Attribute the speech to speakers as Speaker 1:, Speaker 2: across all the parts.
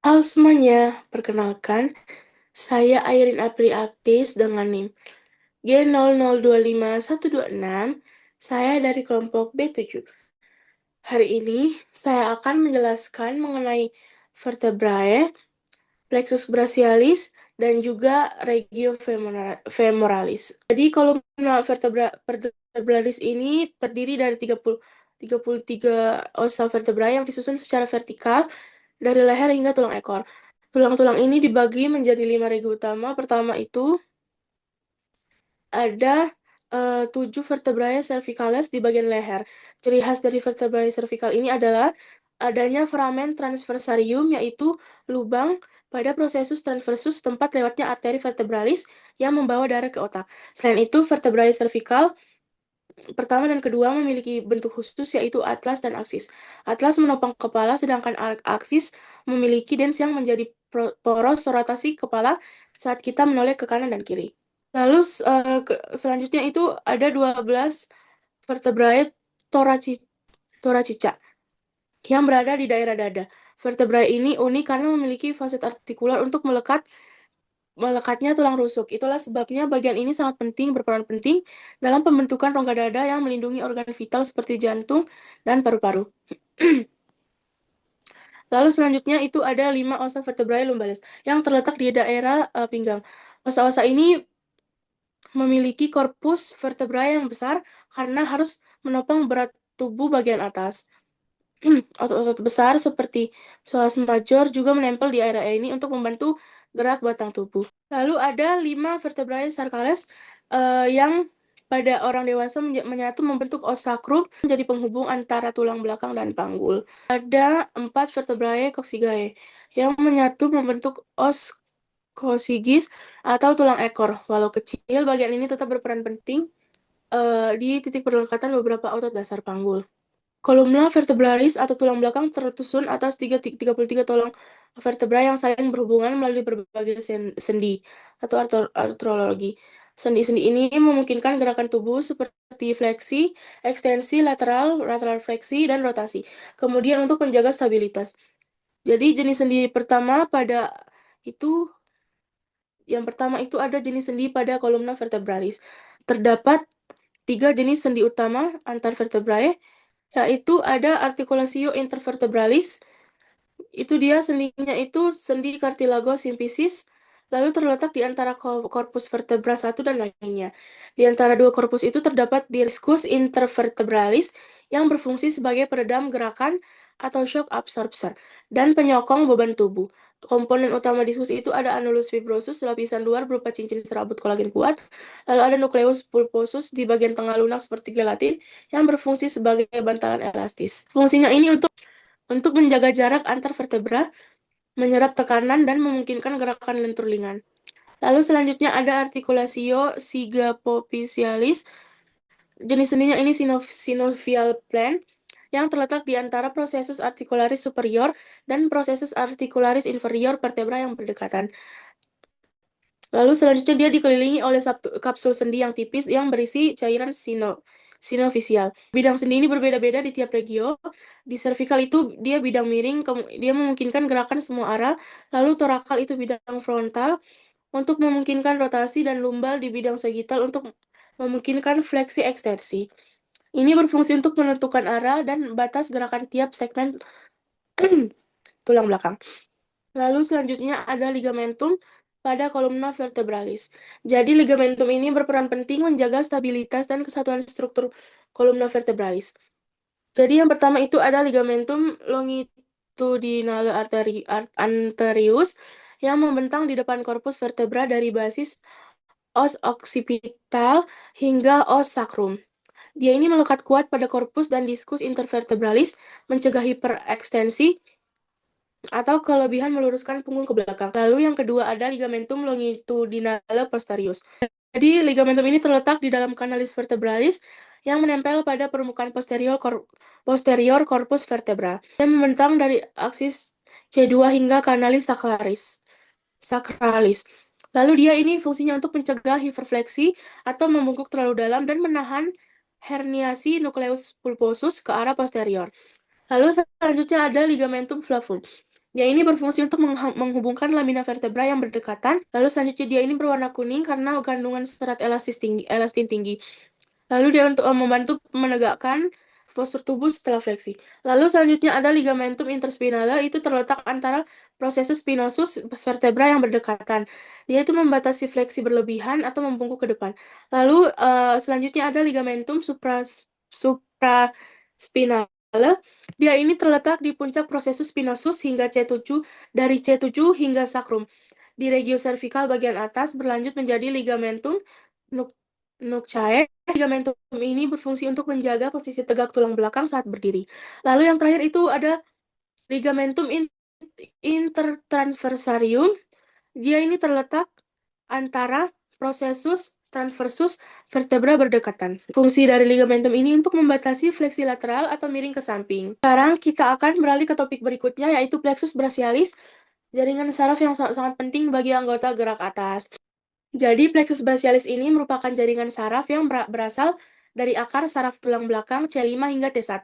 Speaker 1: Halo semuanya, perkenalkan, saya Airin Apri Aptis dengan NIM G00252126. Saya dari kelompok B7. Hari ini saya akan menjelaskan mengenai vertebrae, plexus brachialis, dan juga regio femoralis. Jadi kolumna vertebralis ini terdiri dari 33 osa vertebrae yang disusun secara vertikal dari leher hingga tulang ekor. Tulang-tulang ini dibagi menjadi 5 regu utama. Pertama itu ada 7 vertebrae cervicalis di bagian leher. Ciri khas dari vertebrae cervical ini adalah adanya foramen transversarium, yaitu lubang pada prosesus transversus tempat lewatnya arteri vertebralis yang membawa darah ke otak. Selain itu, vertebrae cervical pertama dan kedua memiliki bentuk khusus, yaitu atlas dan aksis. Atlas menopang kepala, sedangkan aksis memiliki dens yang menjadi poros rotasi kepala saat kita menoleh ke kanan dan kiri. Lalu selanjutnya itu ada 12 vertebrae thoracica yang berada di daerah dada. Vertebrae ini unik karena memiliki faset artikular untuk melekatnya tulang rusuk. Itulah sebabnya bagian ini sangat penting, berperan penting dalam pembentukan rongga dada yang melindungi organ vital seperti jantung dan paru-paru. Lalu selanjutnya itu ada 5 osa vertebrae lumbalis yang terletak di daerah pinggang. Osa-osa ini memiliki korpus vertebrae yang besar karena harus menopang berat tubuh bagian atas. Otot-otot besar seperti psoas major juga menempel di area ini untuk membantu gerak batang tubuh. Lalu ada 5 vertebrae sarcales yang pada orang dewasa menyatu membentuk os sacrum menjadi penghubung antara tulang belakang dan panggul. Ada 4 vertebrae coccygeae yang menyatu membentuk os coccygeus atau tulang ekor. Walau kecil, bagian ini tetap berperan penting di titik pendekatan beberapa otot dasar panggul. Kolumna vertebralis atau tulang belakang tersusun atas 33 tulang vertebra yang saling berhubungan melalui berbagai sendi atau artrologi. Sendi-sendi ini memungkinkan gerakan tubuh seperti fleksi, ekstensi, lateral fleksi, dan rotasi. Kemudian untuk menjaga stabilitas. Jadi jenis sendi pertama yang pertama itu ada jenis sendi pada kolumna vertebralis. Terdapat 3 jenis sendi utama antar vertebrae, yaitu ada articulatio intervertebralis, itu dia sendinya itu sendi cartilago symphysis, lalu terletak di antara korpus vertebra 1 dan lainnya. Di antara dua korpus itu terdapat discus intervertebralis yang berfungsi sebagai peredam gerakan atau shock absorber dan penyokong beban tubuh. Komponen utama diskus itu ada annulus fibrosus, lapisan luar berupa cincin serabut kolagen kuat, lalu ada nukleus pulposus di bagian tengah lunak seperti gelatin yang berfungsi sebagai bantalan elastis. Fungsinya ini untuk menjaga jarak antar vertebra, menyerap tekanan, dan memungkinkan gerakan lentur ringan. Lalu selanjutnya ada articulatio sigapophysalis. Jenis sendinya ini synovial plane yang terletak di antara prosesus articularis superior dan prosesus articularis inferior vertebra yang berdekatan. Lalu selanjutnya dia dikelilingi oleh kapsul sendi yang tipis yang berisi cairan sinovisial. Bidang sendi ini berbeda-beda di tiap regio. Di cervical itu dia bidang miring, dia memungkinkan gerakan semua arah. Lalu torakal itu bidang frontal untuk memungkinkan rotasi, dan lumbal di bidang sagittal untuk memungkinkan fleksi ekstensi. Ini berfungsi untuk menentukan arah dan batas gerakan tiap segmen tulang belakang. Lalu selanjutnya ada ligamentum pada kolumna vertebralis. Jadi ligamentum ini berperan penting menjaga stabilitas dan kesatuan struktur kolumna vertebralis. Jadi yang pertama itu ada ligamentum longitudinale anterius yang membentang di depan korpus vertebra dari basis os occipital hingga os sacrum. Dia ini melekat kuat pada korpus dan diskus intervertebralis, mencegah hiperekstensi atau kelebihan meluruskan punggung ke belakang. Lalu yang kedua ada ligamentum longitudinale posterius. Jadi ligamentum ini terletak di dalam canalis vertebralis yang menempel pada permukaan posterior corpus vertebra. Dia membentang dari aksis C2 hingga canalis sacralis. Lalu dia ini fungsinya untuk mencegah hiperfleksi atau membungkuk terlalu dalam dan menahan herniasi nukleus pulposus ke arah posterior. Lalu selanjutnya ada ligamentum flavum. Dia ini berfungsi untuk menghubungkan lamina vertebra yang berdekatan. Lalu selanjutnya dia ini berwarna kuning karena kandungan serat elastin tinggi. Lalu dia untuk membantu menegakkan postur tubuh setelah fleksi. Lalu selanjutnya ada ligamentum interspinale, itu terletak antara processus spinosus vertebra yang berdekatan. Dia itu membatasi fleksi berlebihan atau membungkuk ke depan. Lalu selanjutnya ada ligamentum supraspinale. Dia ini terletak di puncak processus spinosus hingga C7, dari C7 hingga sacrum. Di regio cervical bagian atas berlanjut menjadi ligamentum nuchae. Ligamentum ini berfungsi untuk menjaga posisi tegak tulang belakang saat berdiri. Lalu yang terakhir itu ada ligamentum intertransversarium. Dia ini terletak antara processus transversus vertebra berdekatan. Fungsi dari ligamentum ini untuk membatasi fleksi lateral atau miring ke samping. Sekarang kita akan beralih ke topik berikutnya, yaitu plexus brachialis, jaringan saraf yang sangat penting bagi anggota gerak atas. Jadi, plexus brachialis ini merupakan jaringan saraf yang berasal dari akar saraf tulang belakang C5 hingga T1.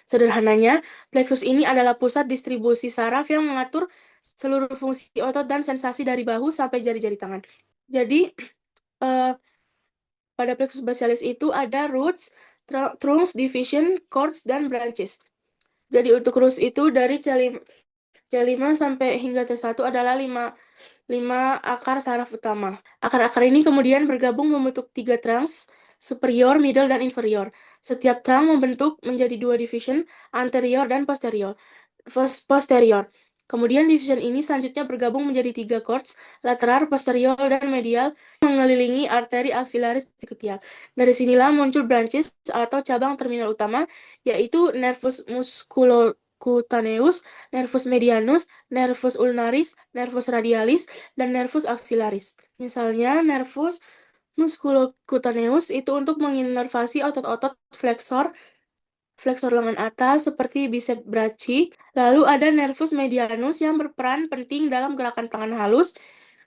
Speaker 1: Sederhananya, plexus ini adalah pusat distribusi saraf yang mengatur seluruh fungsi otot dan sensasi dari bahu sampai jari-jari tangan. Jadi, pada plexus brachialis itu ada roots, trunks, division, cords, dan branches. Jadi, untuk roots itu dari C5 sampai hingga T1 adalah 5 akar saraf utama. Akar-akar ini kemudian bergabung membentuk 3 trunks, superior, middle, dan inferior. Setiap trunk membentuk menjadi 2 division, anterior dan posterior. Kemudian division ini selanjutnya bergabung menjadi 3 cords, lateral, posterior, dan medial, mengelilingi arteri aksilaris di ketiak. Dari sinilah muncul branches atau cabang terminal utama, yaitu nervus musculocutaneus, nervus medianus, nervus ulnaris, nervus radialis, dan nervus axillaris. Misalnya, nervus musculocutaneus itu untuk menginervasi otot-otot flexor lengan atas seperti bicep brachii. Lalu ada nervus medianus yang berperan penting dalam gerakan tangan halus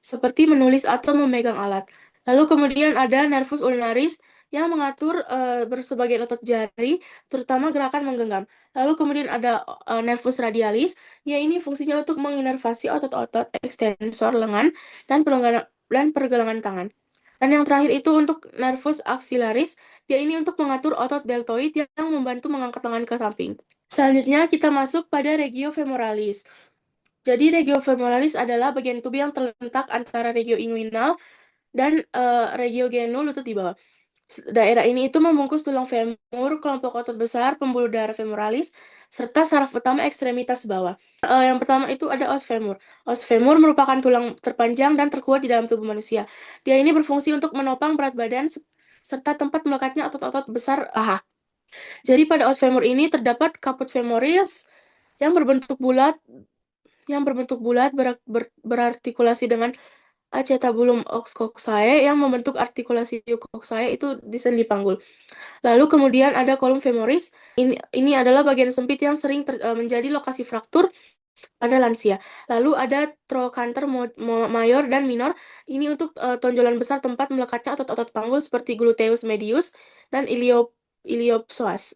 Speaker 1: seperti menulis atau memegang alat. Lalu kemudian ada nervus ulnaris yang mengatur bersebagian otot jari, terutama gerakan menggenggam. Lalu kemudian ada nervus radialis, ya ini fungsinya untuk menginervasi otot-otot ekstensor lengan dan pergelangan tangan. Dan yang terakhir itu untuk nervus axillaris, dia ini untuk mengatur otot deltoid yang membantu mengangkat tangan ke samping. Selanjutnya kita masuk pada regio femoralis. Jadi regio femoralis adalah bagian tubuh yang terletak antara regio inguinal dan regio genu lutut di bawah. Daerah ini itu membungkus tulang femur, kelompok otot besar, pembuluh darah femoralis, serta saraf utama ekstremitas bawah. Yang pertama itu ada os femur. Os femur merupakan tulang terpanjang dan terkuat di dalam tubuh manusia. Dia ini berfungsi untuk menopang berat badan serta tempat melekatnya otot-otot besar paha. Jadi pada os femur ini terdapat caput femoris yang berbentuk bulat berartikulasi dengan acetabulum coxae yang membentuk artikulasi coxae itu di sendi panggul. Lalu kemudian ada kolum femoris. Ini adalah bagian sempit yang sering menjadi lokasi fraktur pada lansia. Lalu ada trochanter mayor dan minor. Ini untuk tonjolan besar tempat melekatnya otot-otot panggul seperti gluteus medius dan iliopsoas.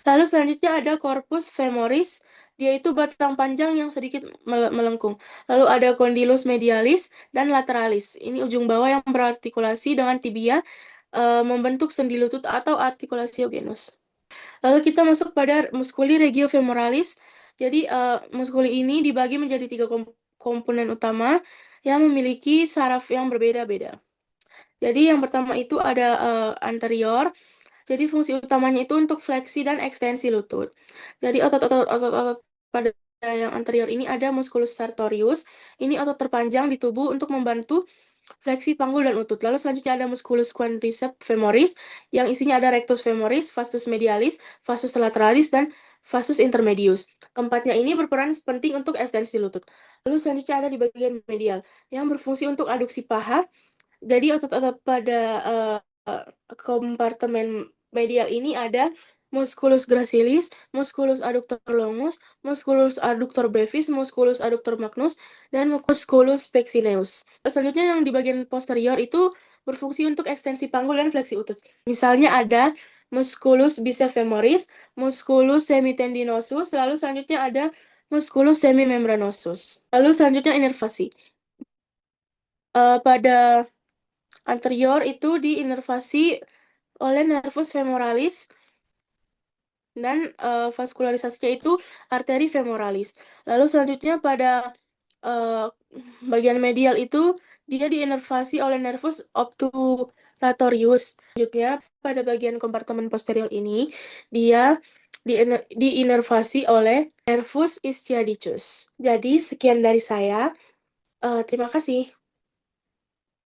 Speaker 1: Lalu selanjutnya ada corpus femoris. Dia itu batang panjang yang sedikit melengkung. Lalu ada condylus medialis dan lateralis. Ini ujung bawah yang berartikulasi dengan tibia membentuk sendi lutut atau articulatio-genus. Lalu kita masuk pada musculi regiofemoralis. Jadi muskuli ini dibagi menjadi 3 komponen utama yang memiliki saraf yang berbeda-beda. Jadi yang pertama itu ada anterior. Jadi fungsi utamanya itu untuk fleksi dan ekstensi lutut. Jadi otot-otot pada yang anterior ini ada musculus sartorius. Ini otot terpanjang di tubuh untuk membantu fleksi panggul dan lutut. Lalu selanjutnya ada musculus quadriceps femoris yang isinya ada rectus femoris, vastus medialis, vastus lateralis, dan vastus intermedius. Keempatnya ini berperan penting untuk ekstensi lutut. Lalu selanjutnya ada di bagian medial yang berfungsi untuk aduksi paha. Jadi otot-otot pada kompartemen medial ini ada musculus gracilis, musculus adductor longus, musculus adductor brevis, musculus adductor magnus, dan musculus pectineus. Selanjutnya yang di bagian posterior itu berfungsi untuk ekstensi panggul dan fleksi lutut. Misalnya ada musculus biceps femoris, musculus semitendinosus, lalu selanjutnya ada musculus semimembranosus. Lalu selanjutnya inervasi. Pada anterior itu diinervasi oleh nervus femoralis dan vaskularisasinya itu arteri femoralis. Lalu selanjutnya pada bagian medial itu dia diinervasi oleh nervus obturatorius. Selanjutnya pada bagian kompartemen posterior ini dia diinervasi oleh nervus ischiadicus. Jadi sekian dari saya. Terima kasih.